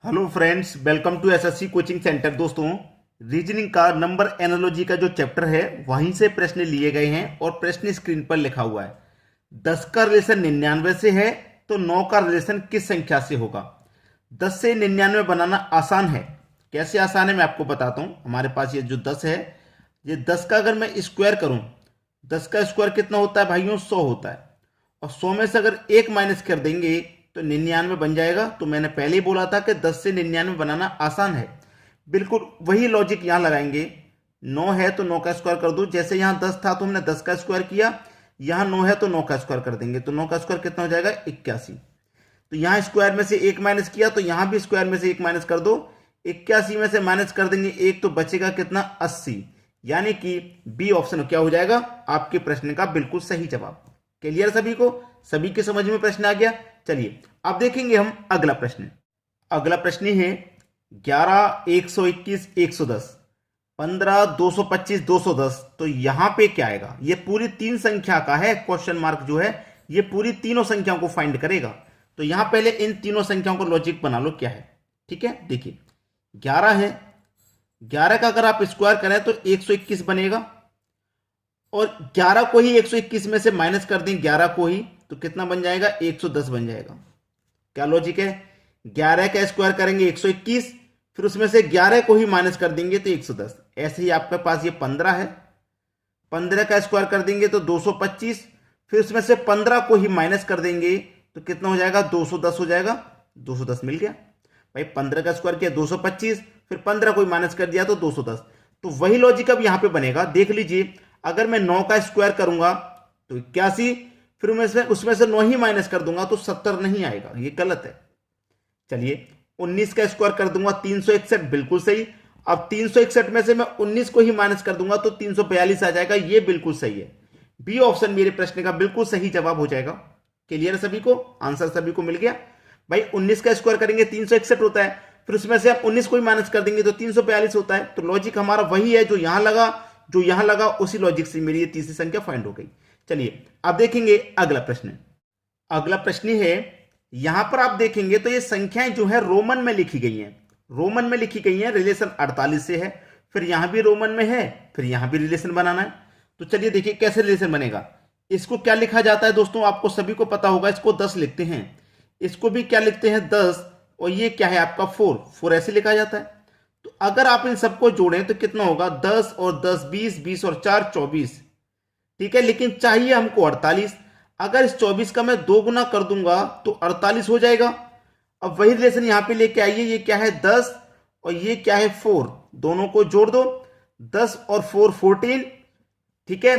Hello friends, welcome to SSC coaching centre. दोस्तों, reasoning का number analogy का जो चैप्टर है वहीं से प्रश्न लिए गए हैं और प्रश्न स्क्रीन पर लिखा हुआ है। 10 का रिलेशन 99 से है तो 9 का रिलेशन किस संख्या से होगा। 10 से 99 बनाना आसान है। कैसे आसान है मैं आपको बताता हूं। हमारे पास ये जो 10 है, ये 10 का अगर मैं स्क्वायर करूं, 10 का स्क्वायर कितना होता है भाइयों? 100 होता है। और 100 में से अगर एक माइनस कर देंगे तो 99 बन जाएगा। तो मैंने पहले ही बोला था कि 10 से 99 बनाना आसान है। बिल्कुल वही लॉजिक यहां लगाएंगे। 9 है तो 9 का स्क्वायर कर दो। जैसे यहां 10 था तो हमने 10 का स्क्वायर किया, यहां 9 है तो 9 का स्क्वायर कर देंगे। तो 9 का स्क्वायर कितना हो जाएगा? 81। तो यहां स्क्वायर में से एक माइनस किया तो यहां भी स्क्वायर में से एक माइनस कर दो। 81 में से माइनस कर देंगे एक तो बचेगा कितना? 80। यानी कि बी ऑप्शन क्या हो जाएगा आपके प्रश्न का बिल्कुल सही जवाब। क्लियर सभी को? सभी के समझ में प्रश्न आ गया। चलिए अब देखेंगे हम अगला प्रश्न। अगला प्रश्न है 11, 121, 110, 15, 225, 210। तो यहां पे क्या आएगा? ये पूरी तीन संख्या का है। क्वेश्चन मार्क जो है ये पूरी तीनों संख्याओं को फाइंड करेगा। तो यहां पहले इन तीनों संख्याओं को लॉजिक बना लो क्या है। ठीक है, देखिए 11 है, 11 का अगर आप स्क्वायर करें तो 121 बनेगा। और 11 को ही 121 में से माइनस कर दें 11 को ही, तो कितना बन जाएगा? 110 बन जाएगा। क्या लॉजिक है? 11 का स्क्वायर करेंगे 121, फिर उसमें से 11 को ही माइनस कर देंगे तो 110। ऐसे ही आपके पास ये 15 है, 15 का स्क्वायर कर देंगे तो 225, फिर उसमें से 15 को ही माइनस कर देंगे तो कितना हो जाएगा? 210 हो जाएगा। 210 मिल गया भाई। 15 का स्क्वायर किया 225, फिर 15 को ही माइनस कर दिया तो 210। तो वही लॉजिक अब यहां पे बनेगा। देख लीजिए, अगर मैं 9 का स्क्वायर करूंगा तो 81, फिर उसमें से 9 ही माइनस कर दूंगा तो 70 नहीं आएगा, ये गलत है। चलिए 19 का स्क्वायर कर दूंगा 361, बिल्कुल सही। अब 361 में से मैं 19 को ही माइनस कर दूंगा तो 342 आ जाएगा, ये बिल्कुल सही है। बी ऑप्शन मेरे प्रश्न का बिल्कुल सही जवाब हो जाएगा। क्लियर सभी को? आंसर सभी को मिल गया भाई। 19 का स्क्वायर करेंगे 361 होता है, फिर उसमें से आप 19 को ही माइनस कर देंगे तो 342 होता है। तो लॉजिक हमारा वही है जो यहां लगा उसी लॉजिक से मेरी ये तीसरी संख्या फाइंड हो गई। चलिए अब देखेंगे अगला प्रश्न। अगला प्रश्न है, यहां पर आप देखेंगे तो ये संख्याएं जो है रोमन में लिखी गई हैं। रोमन में लिखी गई हैं। रिलेशन 48 से है, फिर यहां भी रोमन में है, फिर यहां भी रिलेशन बनाना है। तो चलिए देखिए कैसे रिलेशन बनेगा। इसको क्या लिखा जाता है दोस्तों? आपको सभी को पता होगा। इसको 10 लिखते हैं, इसको भी क्या लिखते हैं? 10। और ये क्या है आपका? 4 ऐसे लिखा जाता है। तो अगर आप इन सबको जोड़ें तो कितना होगा? 10 और 10 20, 20 और 4 24। ठीक है, लेकिन चाहिए हमको 48। अगर इस 24 का मैं 2 गुना कर दूंगा तो 48 हो जाएगा। अब वही रिलेशन यहां पे लेके आइए। ये क्या है? 10 और ये क्या है? 4। दोनों को जोड़ दो। 10 और 4 14। ठीक है,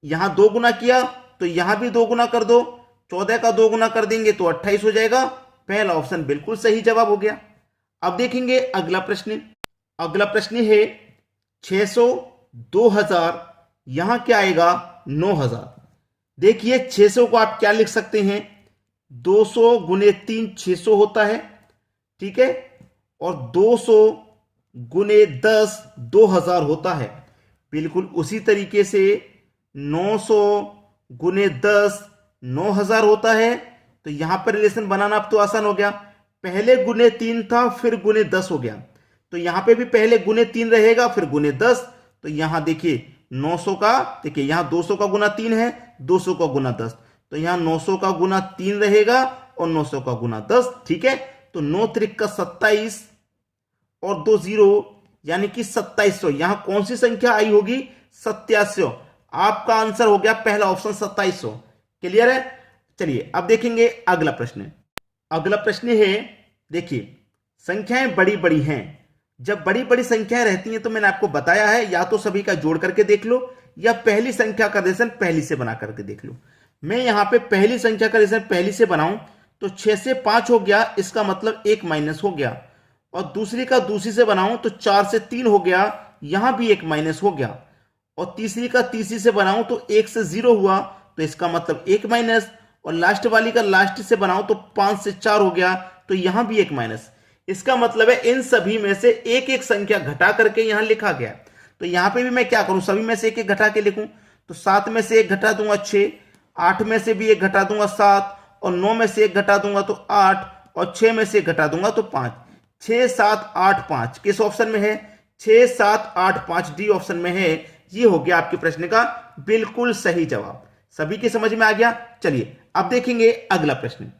यहां 2 गुना किया तो यहां भी 2 गुना कर दो। 14 का 2 गुना कर देंगे तो 28 हो जाएगा। पहला ऑप्शन बिल्कुल सही जवाब हो गया। अब देखेंगे अगला प्रश्न। अगला प्रश्न है 600, 2000, यहां क्या आएगा? 9000। देखिए 600 को आप क्या लिख सकते हैं? 200 गुने 3 600 होता है। ठीक है, और 200 गुने 10 2000 होता है। बिल्कुल उसी तरीके से 900 गुने 10 9000 होता है। तो यहां पर रिलेशन बनाना अब तो आसान हो गया। पहले गुने 3 था, फिर गुने 10 हो गया। तो यहां पे भी पहले गुने 3 रहेगा, फिर गुने 10। तो यहां देखिए 900 का, देखिए यहां 200 का गुना 3 है, 200 का गुना 10। तो यहां 900 का गुना 3 रहेगा और 900 का गुना 10। ठीक है, तो 9 त्रिक का 27 और 2 0 यानी कि 2700। यहां कौन सी संख्या आई होगी? 8700। आपका आंसर हो गया पहला ऑप्शन 2700। क्लियर है? चलिए अब देखेंगे अगला प्रश्न। अगला प्रश्न है, देखिए संख्याएं बड़ी बड़ी हैं। जब बड़ी बड़ी संख्याएं रहती हैं तो मैंने आपको बताया है, या तो सभी का जोड़ करके देख लो या पहली संख्या का रिलेशन पहली से बना करके देख लो। मैं यहां पे पहली संख्या का रिलेशन पहली से बनाऊं तो 6 से 5 हो गया, इसका मतलब 1 माइनस हो गया। और दूसरी का दूसरी से बनाऊं तो 4 से 3 हो गया, यहां भी 1 माइनस हो गया। और तीसरी का तीसरी से बनाऊं तो 1 से 0 हुआ, तो इसका मतलब 1 माइनस। और लास्ट वाली का लास्ट से बनाऊं तो 5 से 4 हो गया, तो यहां भी 1 माइनस। इसका मतलब है इन सभी में से एक एक संख्या घटा करके यहां लिखा गया। तो यहां पे भी मैं क्या करूं? सभी में से एक एक घटा के लिखूं। तो 7 में से एक घटा दूंगा 6, 8 में से भी एक घटा दूंगा 7, और 9 में से एक घटा दूंगा तो 8, और 6 में से एक घटा दूंगा तो 5। 6785 किस ऑप्शन में है? 6785 डी ऑप्शन में है। ये हो गया आपके प्रश्न का बिल्कुल सही जवाब। सभी की समझ में आ गया? चलिए अब देखेंगे अगला प्रश्न।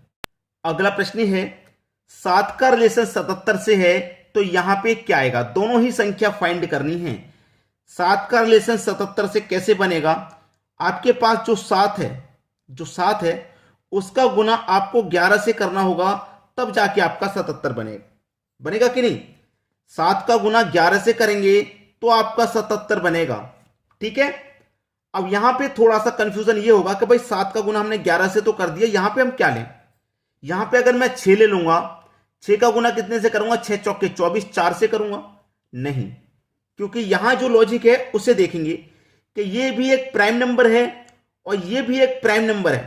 अगला प्रश्न है 7 का रिलेशन 77 से है, तो यहां पे क्या आएगा? दोनों ही संख्या फाइंड करनी है। 7 का रिलेशन 77 से कैसे बनेगा? आपके पास जो 7 है उसका गुना आपको 11 से करना होगा, तब जाके आपका 77 बनेगा। बनेगा कि नहीं? 7 का गुना 11 से करेंगे तो आपका 77 बनेगा। ठीक है। अब यहां पे थोड़ा सा कंफ्यूजन ये होगा कि भाई 7 का गुना हमने 11 से तो कर दिया, यहां पे हम क्या लें? यहां पे अगर मैं 6 ले लूंगा, 6 का गुना कितने से करूंगा? 6 चौके 24, 4 से करूंगा? नहीं, क्योंकि यहां जो लॉजिक है उसे देखेंगे कि ये भी एक प्राइम नंबर है और ये भी एक प्राइम नंबर है।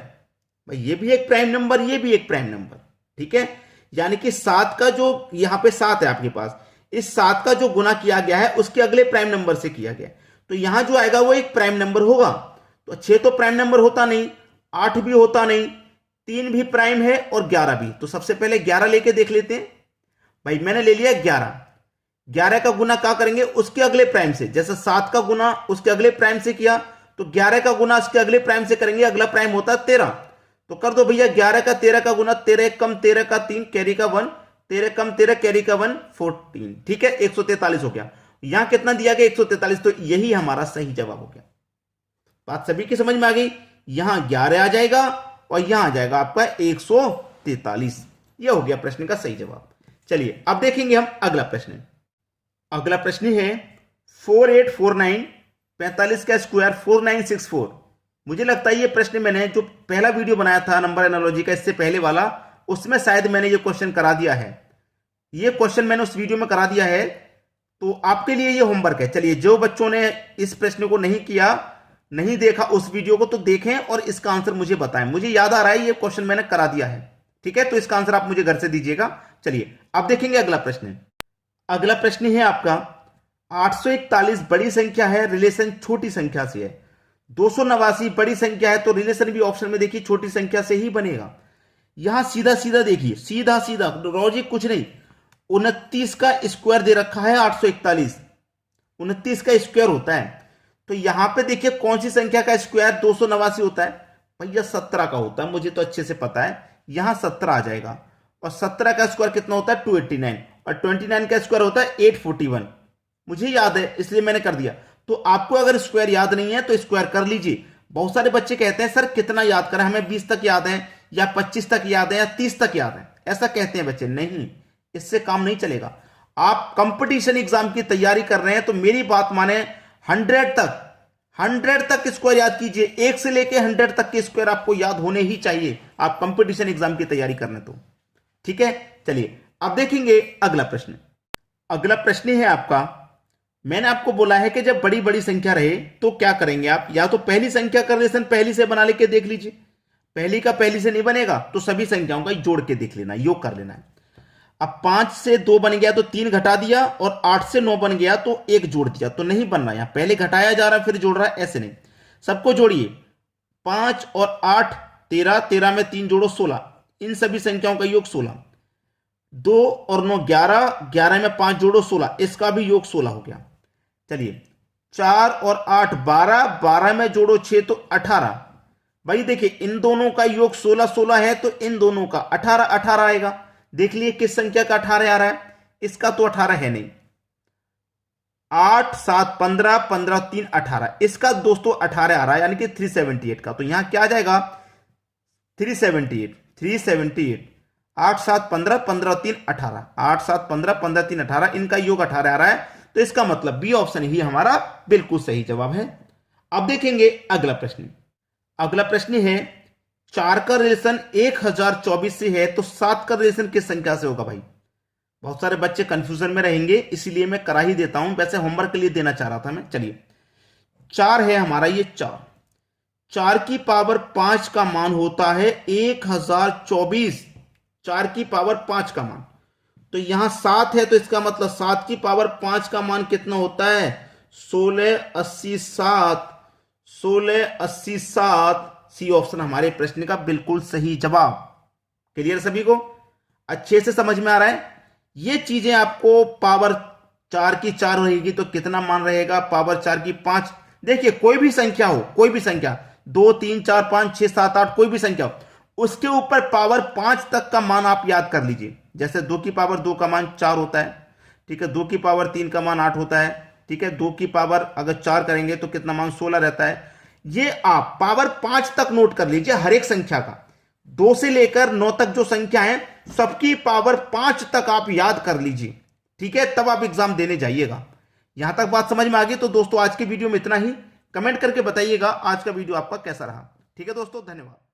भाई ये भी एक प्राइम नंबर, ये भी एक प्राइम नंबर। ठीक है। यानी कि 7 का जो यहां पे 7 है आपके पास, इस 7 का जो गुना किया गया है उसके अगले प्राइम नंबर से किया गया, तो यहां जो आएगा वो एक प्राइम नंबर होगा। तो 6 तो प्राइम नंबर होता नहीं, 8 भी होता नहीं, 3 भी प्राइम है और 11 भी। तो सबसे पहले 11 लेके देख लेते हैं। भाई मैंने ले लिया 11 का गुना क्या करेंगे? उसके अगले प्राइम से। जैसे 7 का गुना उसके अगले प्राइम से किया, तो 11 का गुना उसके अगले प्राइम से करेंगे। अगला प्राइम होता है 13, तो कर दो भैया 11 का 13 का गुना, 13 कम 13 का 3 कैरी का 1, 13 कम 13 कैरी का 1 14। ठीक है, 143 हो गया। यहां कितना दिया गया? 143। तो यही हमारा सही जवाब हो गया। बात सभी की समझ में आ गई? यहां 11 आ जाएगा और यहां आ जाएगा आपका 143। यह हो गया प्रश्न का सही जवाब। चलिए अब देखेंगे हम अगला प्रश्न। अगला प्रश्न है 4849 45 का स्क्वायर 4964। मुझे लगता है ये प्रश्न मैंने जो पहला वीडियो बनाया था नंबर एनालॉजी का, इससे पहले वाला, उसमें शायद मैंने ये क्वेश्चन करा दिया है। ये क्वेश्चन मैंने उस वीडियो में करा दिया है, तो आपके लिए ये होमवर्क है। चलिए जो बच्चों ने इस प्रश्न को नहीं किया, नहीं देखा उस वीडियो को, तो देखें और इसका आंसर मुझे बताएं। मुझे याद आ रहा है ये क्वेश्चन मैंने करा दिया है। ठीक है, तो इसका आंसर आप मुझे घर से दीजिएगा। चलिए अब देखेंगे अगला प्रश्न। अगला प्रश्न है आपका 841 बड़ी संख्या है, रिलेशन छोटी संख्या से है। 289 बड़ी संख्या है, तो रिलेशन भी ऑप्शन में देखिए छोटी संख्या से ही बनेगा। यहां सीधा सीधा देखिए, सीधा सीधा लॉजिक कुछ नहीं। 29 का स्क्वायर दे रखा है 841, 29 का स्क्वायर होता है। तो यहां पे देखिए कौन सी संख्या का स्क्वायर 289 होता है? भैया 17 का होता है, मुझे तो अच्छे से पता है। यहां 17 आ जाएगा, और 17 का स्क्वायर कितना होता है? 289, और 29 का स्क्वायर होता है 841। मुझे याद है इसलिए मैंने कर दिया। तो आपको अगर स्क्वायर याद नहीं है तो स्क्वायर कर लीजिए। बहुत सारे बच्चे कहते हैं सर कितना याद करें, हमें 20 तक याद है या 25 तक याद है या 30 तक याद है, ऐसा कहते हैं बच्चे। नहीं, इससे काम नहीं चलेगा। आप कंपटीशन एग्जाम की तैयारी कर रहे हैं तो मेरी बात माने 100 तक स्क्वायर याद कीजिए। 1 से लेके 100 तक के स्क्वायर आपको याद होने ही चाहिए, आप कंपटीशन एग्जाम की तैयारी करने। तो ठीक है, चलिए अब देखेंगे अगला प्रश्न। अगला प्रश्न है आपका, मैंने आपको बोला है कि जब बड़ी बड़ी संख्या रहे तो क्या करेंगे आप? या तो पहली संख्या का रिलेशन पहली से बना लेके देख लीजिए। पहली का पहली से नहीं बनेगा तो सभी संख्याओं का जोड़ के देख लेना, योग कर लेना है। अब 5 से 2 बन गया तो 3 घटा दिया, और 8 से 9 बन गया तो 1 जोड़ दिया। तो नहीं बन रहा, यहां पहले घटाया जा रहा है फिर जोड़ रहा है, ऐसे नहीं। सबको जोड़िए। 5 और 8 13, 13 में 3 जोड़ो 16, इन सभी संख्याओं का योग 16। 2 और 9 11, 11 में 5 जोड़ो 16, इसका भी योग 16 हो गया। चलिए 4 और 8 12, 12 में जोड़ो 6 तो 18। भाई देखिए इन दोनों का योग 16 16 है, तो इन दोनों का 18 18 आएगा। देख लिए किस संख्या का 18 आ रहा है? इसका तो 18 है नहीं। 8 7 15, 15 3 18, इसका दोस्तों 18 आ रहा है, यानी कि 378 का। तो यहां क्या आ जाएगा? 378। 8 7 15, 15 3 18, 8 7 15, 15 3 18, इनका योग 18 आ रहा है। तो इसका मतलब बी ऑप्शन ही हमारा बिल्कुल सही जवाब है। अब देखेंगे अगला प्रश्न। अगला प्रश्न है 4 का रिलेशन 1024 से है, तो 7 का रिलेशन किस संख्या से होगा? भाई बहुत सारे बच्चे कंफ्यूजन में रहेंगे, इसलिए मैं करा ही देता हूं। वैसे होमवर्क के लिए देना चाह रहा था मैं। चलिए 4 है हमारा, ये 4 की पावर 5 का मान होता है 1024। 4 की पावर 5 का मान, तो यहां 7 है तो इसका मतलब 7 की पावर 5 का मान कितना होता है? 1687। 1687 सी ऑप्शन हमारे प्रश्न का बिल्कुल सही जवाब। क्लियर सभी को? अच्छे से समझ में आ रहा है? ये चीजें आपको पावर 4 की 4 रहेगी तो कितना मान रहेगा, पावर 4 की 5। देखिए कोई भी संख्या हो, कोई भी संख्या 2 3 4 5 6 7 8 कोई भी संख्या हो, उसके ऊपर पावर 5 तक का मान आप याद कर लीजिए। जैसे 2 की पावर 2 का मान 4 होता है, ठीक है। 2 की पावर 3 का मान 8 होता है, ठीक है। 2 की पावर अगर 4 करेंगे तो कितना मान 16 रहता है। ये आप पावर 5 तक नोट कर लीजिए हर एक संख्या का। 2 से लेकर 9 तक जो संख्या है सबकी पावर 5 तक आप याद कर लीजिए, ठीक है। तब आप एग्जाम देने जाइएगा। यहां तक बात समझ में आ गई तो दोस्तों आज के वीडियो में इतना ही। कमेंट करके बताइएगा आज का वीडियो आपका कैसा रहा। ठीक है दोस्तों, धन्यवाद।